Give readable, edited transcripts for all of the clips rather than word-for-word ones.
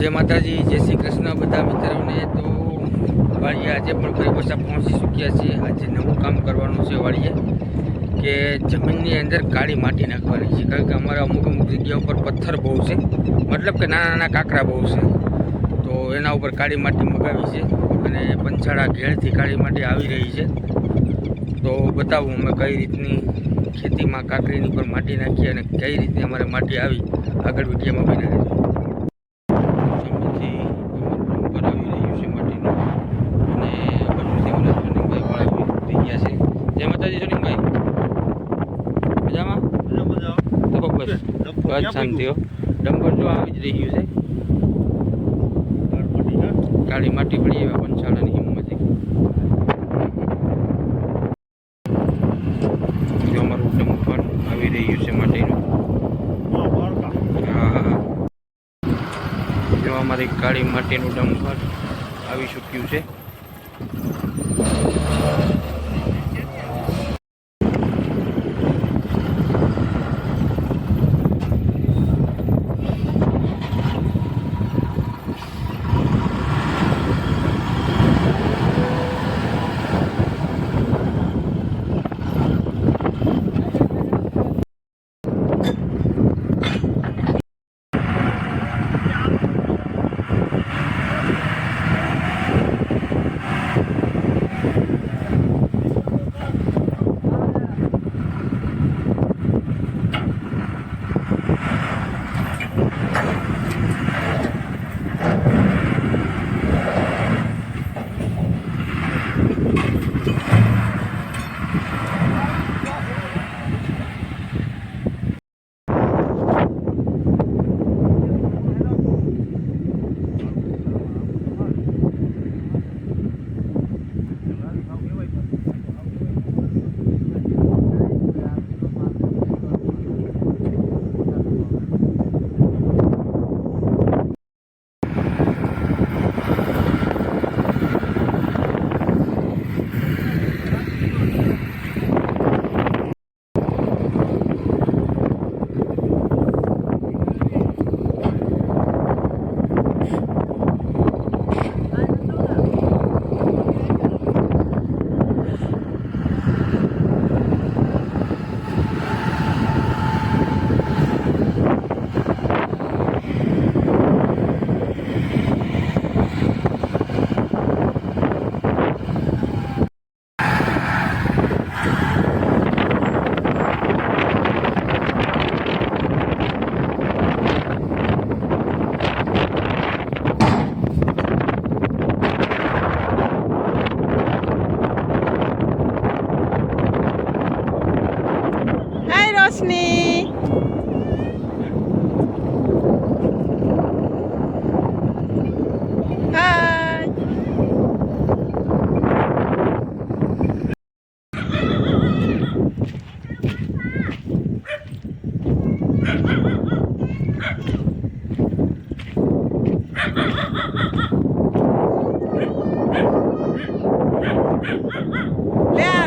जय माताजी जय श्री कृष्ण बधा मित्रों ने। तो वाड़िए आज फरी पाछा पहुँची चूक्या छे। आज नवुं काम करवानुं छे वाड़िए के जमीननी अंदर काળી माटी नाखवानी छे, कारण के अमारा अमुक अमुक जग्या पर पत्थर बहु छे, मतलब के नाना नाना काकरा बहु छे। तो एना उपर काળી माटी मगावी छे अने पंचाळा घेरथी काળી माटी आवी रही छे। तो बतावुं अमे कई रीतनी खेतीमां काकरीनी पर माटी नाखी अने कई रीतनी अमारे माटी आवी आगळ विडियोमां बने रहेजो। शांति हो डंपर जो આવી જ રહ્યું છે। કાળી માટી પડી એવા પંચાળાની હિંમતથી જો અમારું ડંપર આવી રહ્યું છે માટીનું। હા જો અમારી કાળી માટીનું ડંપર આવી ચૂક્યું છે।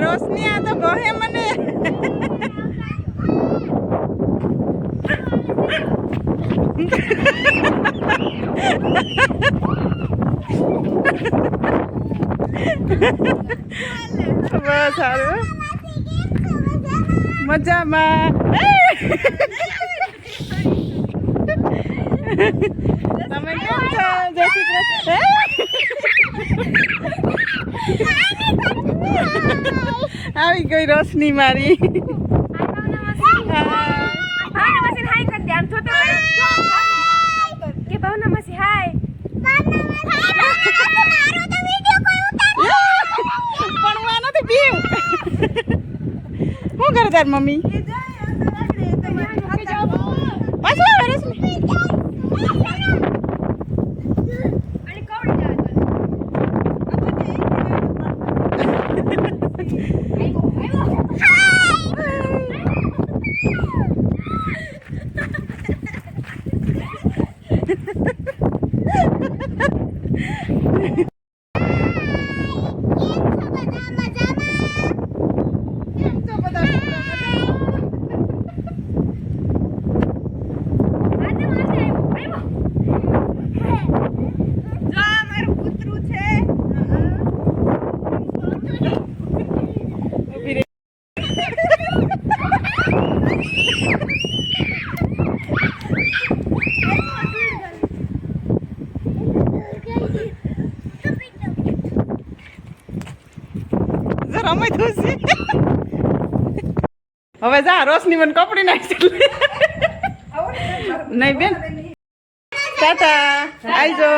रोशनी आ तो गोहे मने बस सारू मजा में તમે કેમ છો? જય શ્રી કૃષ્ણ। આવી ગઈ રોશની મારી। શું કરે તાર મમ્મી? સમય થશે હવે જા રોશની મને કપડી નાખી નહીં બેન ટાટા આવજો